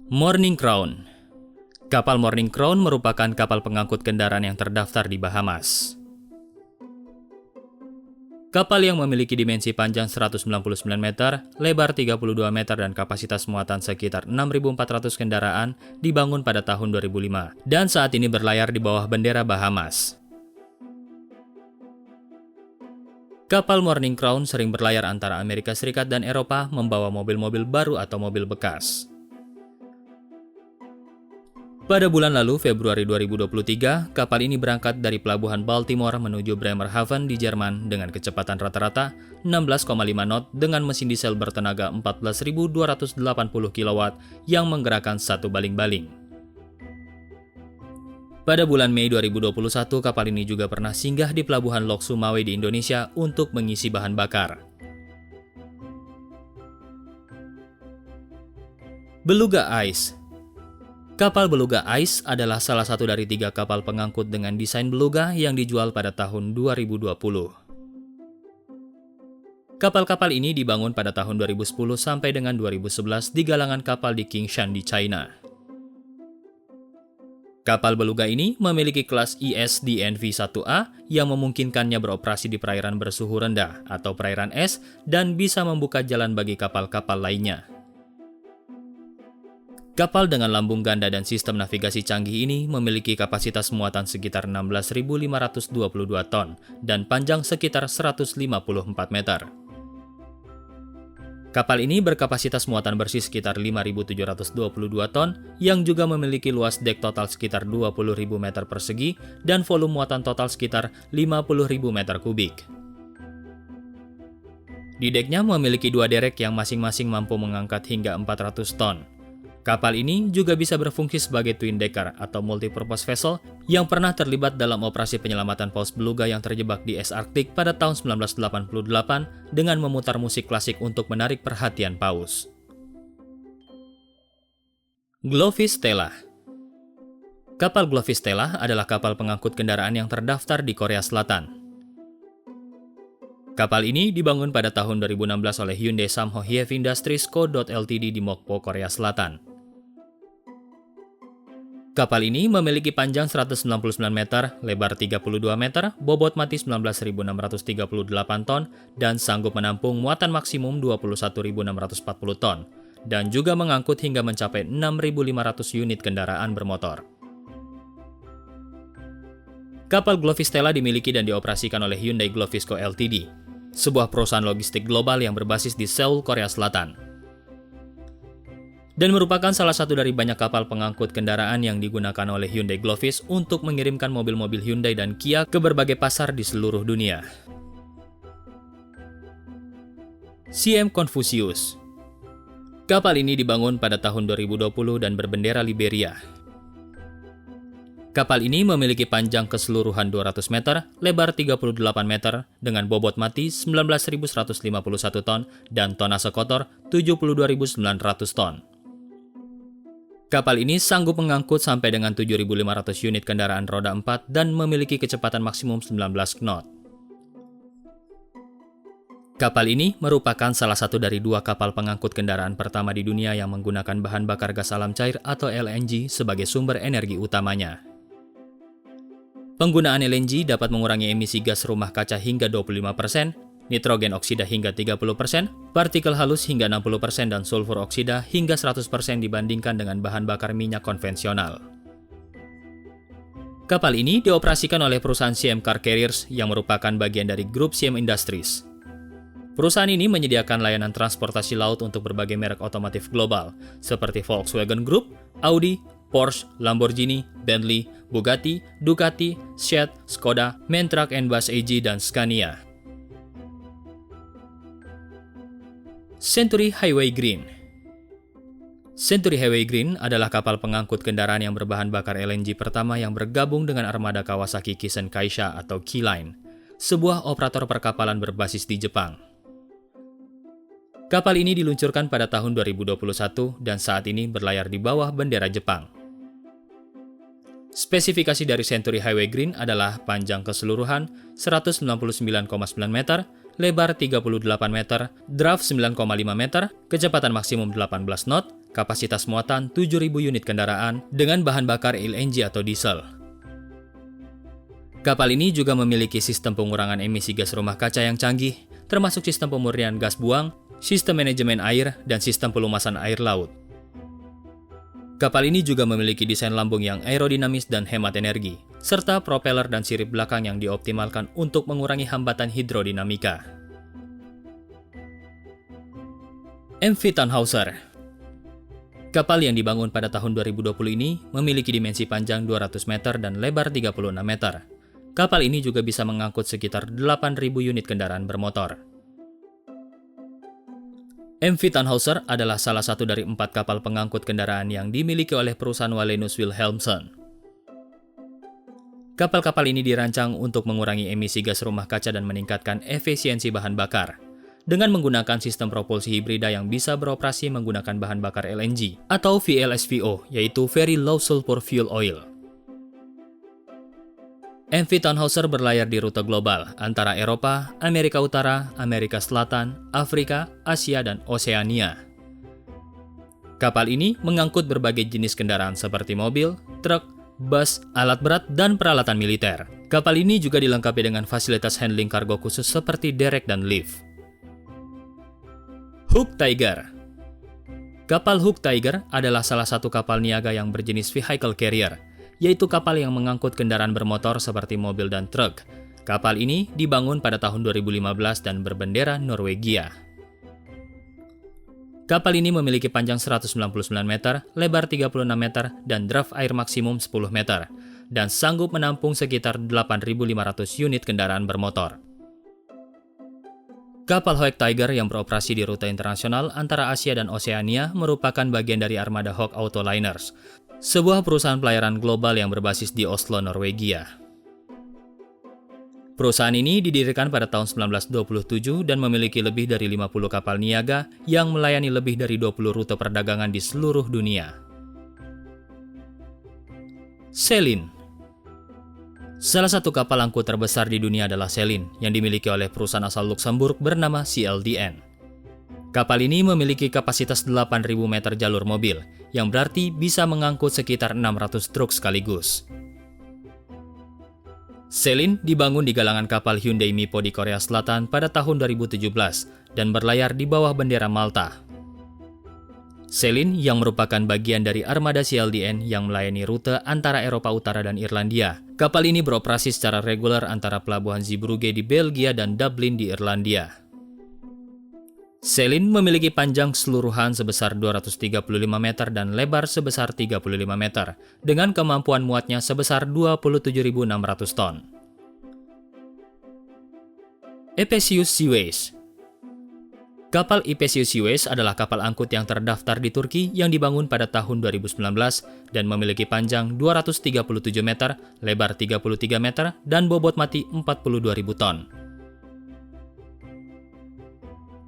Morning Crown. Kapal Morning Crown merupakan kapal pengangkut kendaraan yang terdaftar di Bahamas. Kapal yang memiliki dimensi panjang 199 meter, lebar 32 meter dan kapasitas muatan sekitar 6.400 kendaraan dibangun pada tahun 2005 dan saat ini berlayar di bawah bendera Bahamas. Kapal Morning Crown sering berlayar antara Amerika Serikat dan Eropa membawa mobil-mobil baru atau mobil bekas. Pada bulan lalu, Februari 2023, kapal ini berangkat dari pelabuhan Baltimore menuju Bremerhaven di Jerman dengan kecepatan rata-rata 16,5 knot dengan mesin diesel bertenaga 14.280 kW yang menggerakkan satu baling-baling. Pada bulan Mei 2021, kapal ini juga pernah singgah di pelabuhan Lok Sumawe di Indonesia untuk mengisi bahan bakar. Beluga Ice. Kapal Beluga Ice adalah salah satu dari 3 kapal pengangkut dengan desain beluga yang dijual pada tahun 2020. Kapal-kapal ini dibangun pada tahun 2010 sampai dengan 2011 di galangan kapal di Qingshan di China. Kapal Beluga ini memiliki kelas ISDNV 1A yang memungkinkannya beroperasi di perairan bersuhu rendah atau perairan es dan bisa membuka jalan bagi kapal-kapal lainnya. Kapal dengan lambung ganda dan sistem navigasi canggih ini memiliki kapasitas muatan sekitar 16.522 ton dan panjang sekitar 154 meter. Kapal ini berkapasitas muatan bersih sekitar 5.722 ton yang juga memiliki luas dek total sekitar 20.000 meter persegi dan volume muatan total sekitar 50.000 meter kubik. Di deknya memiliki 2 derek yang masing-masing mampu mengangkat hingga 400 ton. Kapal ini juga bisa berfungsi sebagai twin decker atau multipurpose vessel yang pernah terlibat dalam operasi penyelamatan paus beluga yang terjebak di es Arktik pada tahun 1988 dengan memutar musik klasik untuk menarik perhatian paus. Glowfish Stella. Kapal Glowfish Stella adalah kapal pengangkut kendaraan yang terdaftar di Korea Selatan. Kapal ini dibangun pada tahun 2016 oleh Hyundai Samho Heavy Industries Co. Ltd. di Mokpo, Korea Selatan. Kapal ini memiliki panjang 199 meter, lebar 32 meter, bobot mati 19.638 ton, dan sanggup menampung muatan maksimum 21.640 ton, dan juga mengangkut hingga mencapai 6.500 unit kendaraan bermotor. Kapal Glowfish Stella dimiliki dan dioperasikan oleh Hyundai Glowfish Co. Ltd., sebuah perusahaan logistik global yang berbasis di Seoul, Korea Selatan. Dan merupakan salah satu dari banyak kapal pengangkut kendaraan yang digunakan oleh Hyundai Glowfish untuk mengirimkan mobil-mobil Hyundai dan Kia ke berbagai pasar di seluruh dunia. CM Confucius. Kapal ini dibangun pada tahun 2020 dan berbendera Liberia. Kapal ini memiliki panjang keseluruhan 200 meter, lebar 38 meter, dengan bobot mati 19.151 ton dan tonase kotor 72.900 ton. Kapal ini sanggup mengangkut sampai dengan 7.500 unit kendaraan roda 4 dan memiliki kecepatan maksimum 19 knot. Kapal ini merupakan salah satu dari 2 kapal pengangkut kendaraan pertama di dunia yang menggunakan bahan bakar gas alam cair atau LNG sebagai sumber energi utamanya. Penggunaan LNG dapat mengurangi emisi gas rumah kaca hingga 25%, nitrogen oksida hingga 30%, partikel halus hingga 60% dan sulfur oksida hingga 100% dibandingkan dengan bahan bakar minyak konvensional. Kapal ini dioperasikan oleh perusahaan CM Car Carriers yang merupakan bagian dari grup CM Industries. Perusahaan ini menyediakan layanan transportasi laut untuk berbagai merek otomotif global, seperti Volkswagen Group, Audi, Porsche, Lamborghini, Bentley, Bugatti, Ducati, Seat, Skoda, MAN Truck & Bus AG, dan Scania. Century Highway Green. Century Highway Green adalah kapal pengangkut kendaraan yang berbahan bakar LNG pertama yang bergabung dengan armada Kawasaki Kisen Kaisha atau Keyline, sebuah operator perkapalan berbasis di Jepang. Kapal ini diluncurkan pada tahun 2021 dan saat ini berlayar di bawah bendera Jepang. Spesifikasi dari Century Highway Green adalah panjang keseluruhan 199,9 meter, lebar 38 meter, draft 9,5 meter, kecepatan maksimum 18 knot, kapasitas muatan 7.000 unit kendaraan dengan bahan bakar LNG atau diesel. Kapal ini juga memiliki sistem pengurangan emisi gas rumah kaca yang canggih, termasuk sistem pemurnian gas buang, sistem manajemen air, dan sistem pelumasan air laut. Kapal ini juga memiliki desain lambung yang aerodinamis dan hemat energi, serta propeller dan sirip belakang yang dioptimalkan untuk mengurangi hambatan hidrodinamika. MV Tannhauser. Kapal yang dibangun pada tahun 2020 ini memiliki dimensi panjang 200 meter dan lebar 36 meter. Kapal ini juga bisa mengangkut sekitar 8.000 unit kendaraan bermotor. MV Tannhauser adalah salah satu dari 4 kapal pengangkut kendaraan yang dimiliki oleh perusahaan Wallenius Wilhelmsen. Kapal-kapal ini dirancang untuk mengurangi emisi gas rumah kaca dan meningkatkan efisiensi bahan bakar, dengan menggunakan sistem propulsi hibrida yang bisa beroperasi menggunakan bahan bakar LNG atau VLSFO, yaitu Very Low Sulfur Fuel Oil. MV Tannhauser berlayar di rute global antara Eropa, Amerika Utara, Amerika Selatan, Afrika, Asia, dan Oseania. Kapal ini mengangkut berbagai jenis kendaraan seperti mobil, truk, bus, alat berat, dan peralatan militer. Kapal ini juga dilengkapi dengan fasilitas handling kargo khusus seperti derek dan lift. Hook Tiger. Kapal Hook Tiger adalah salah satu kapal niaga yang berjenis vehicle carrier, yaitu kapal yang mengangkut kendaraan bermotor seperti mobil dan truk. Kapal ini dibangun pada tahun 2015 dan berbendera Norwegia. Kapal ini memiliki panjang 199 meter, lebar 36 meter, dan draft air maksimum 10 meter, dan sanggup menampung sekitar 8.500 unit kendaraan bermotor. Kapal Hoek Tiger yang beroperasi di rute internasional antara Asia dan Oseania merupakan bagian dari armada Hoek Autoliners, sebuah perusahaan pelayaran global yang berbasis di Oslo, Norwegia. Perusahaan ini didirikan pada tahun 1927 dan memiliki lebih dari 50 kapal niaga yang melayani lebih dari 20 rute perdagangan di seluruh dunia. Selin. Salah satu kapal angkut terbesar di dunia adalah Selin, yang dimiliki oleh perusahaan asal Luxembourg bernama CLDN. Kapal ini memiliki kapasitas 8.000 meter jalur mobil, yang berarti bisa mengangkut sekitar 600 truk sekaligus. Selin dibangun di galangan kapal Hyundai Mipo di Korea Selatan pada tahun 2017 dan berlayar di bawah bendera Malta. Selin yang merupakan bagian dari armada CLDN yang melayani rute antara Eropa Utara dan Irlandia. Kapal ini beroperasi secara reguler antara pelabuhan Zeebrugge di Belgia dan Dublin di Irlandia. Selin memiliki panjang keseluruhan sebesar 235 meter dan lebar sebesar 35 meter, dengan kemampuan muatnya sebesar 27.600 ton. Epesius Seaways. Kapal Epesius Seaways adalah kapal angkut yang terdaftar di Turki yang dibangun pada tahun 2019 dan memiliki panjang 237 meter, lebar 33 meter, dan bobot mati 42.000 ton.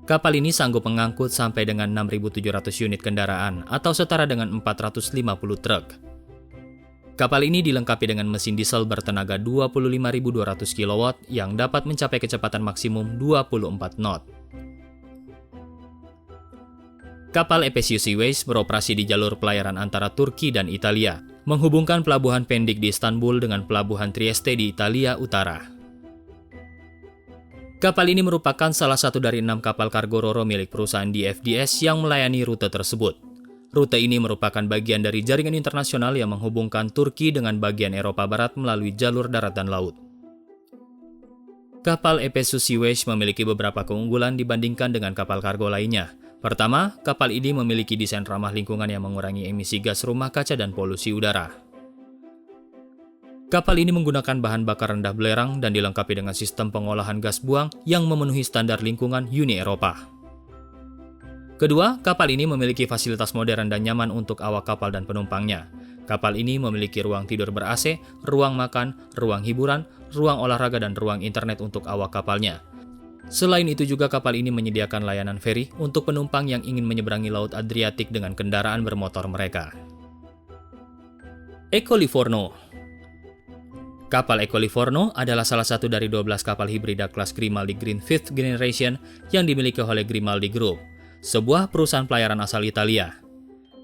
Kapal ini sanggup mengangkut sampai dengan 6.700 unit kendaraan atau setara dengan 450 truk. Kapal ini dilengkapi dengan mesin diesel bertenaga 25.200 kW yang dapat mencapai kecepatan maksimum 24 knot. Kapal Epesius Seaways beroperasi di jalur pelayaran antara Turki dan Italia, menghubungkan pelabuhan Pendik di Istanbul dengan pelabuhan Trieste di Italia Utara. Kapal ini merupakan salah satu dari 6 kapal kargo ro-ro milik perusahaan DFDS yang melayani rute tersebut. Rute ini merupakan bagian dari jaringan internasional yang menghubungkan Turki dengan bagian Eropa Barat melalui jalur darat dan laut. Kapal Epesius Seaways memiliki beberapa keunggulan dibandingkan dengan kapal kargo lainnya. Pertama, kapal ini memiliki desain ramah lingkungan yang mengurangi emisi gas rumah kaca dan polusi udara. Kapal ini menggunakan bahan bakar rendah belerang dan dilengkapi dengan sistem pengolahan gas buang yang memenuhi standar lingkungan Uni Eropa. Kedua, kapal ini memiliki fasilitas modern dan nyaman untuk awak kapal dan penumpangnya. Kapal ini memiliki ruang tidur ber-AC, ruang makan, ruang hiburan, ruang olahraga, dan ruang internet untuk awak kapalnya. Selain itu juga kapal ini menyediakan layanan feri untuk penumpang yang ingin menyeberangi Laut Adriatik dengan kendaraan bermotor mereka. Eco Livorno. Kapal Eco Livorno adalah salah satu dari 12 kapal hibrida kelas Grimaldi Green 5th Generation yang dimiliki oleh Grimaldi Group, sebuah perusahaan pelayaran asal Italia.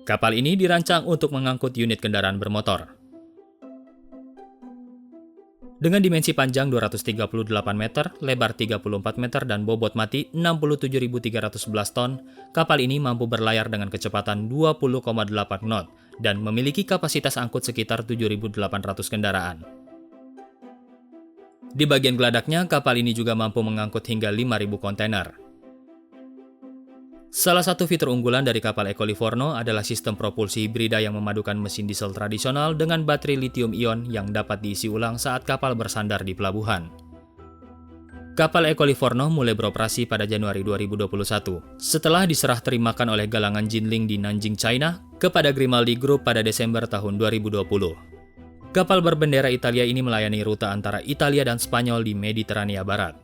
Kapal ini dirancang untuk mengangkut unit kendaraan bermotor. Dengan dimensi panjang 238 meter, lebar 34 meter, dan bobot mati 67.311 ton, kapal ini mampu berlayar dengan kecepatan 20,8 knot dan memiliki kapasitas angkut sekitar 7.800 kendaraan. Di bagian geladaknya, kapal ini juga mampu mengangkut hingga 5.000 kontainer. Salah satu fitur unggulan dari kapal Eco Livorno adalah sistem propulsi hibrida yang memadukan mesin diesel tradisional dengan baterai lithium-ion yang dapat diisi ulang saat kapal bersandar di pelabuhan. Kapal Eco Livorno mulai beroperasi pada Januari 2021, setelah diserah terimakan oleh galangan Jinling di Nanjing, China, kepada Grimaldi Group pada Desember tahun 2020. Kapal berbendera Italia ini melayani rute antara Italia dan Spanyol di Mediterania Barat.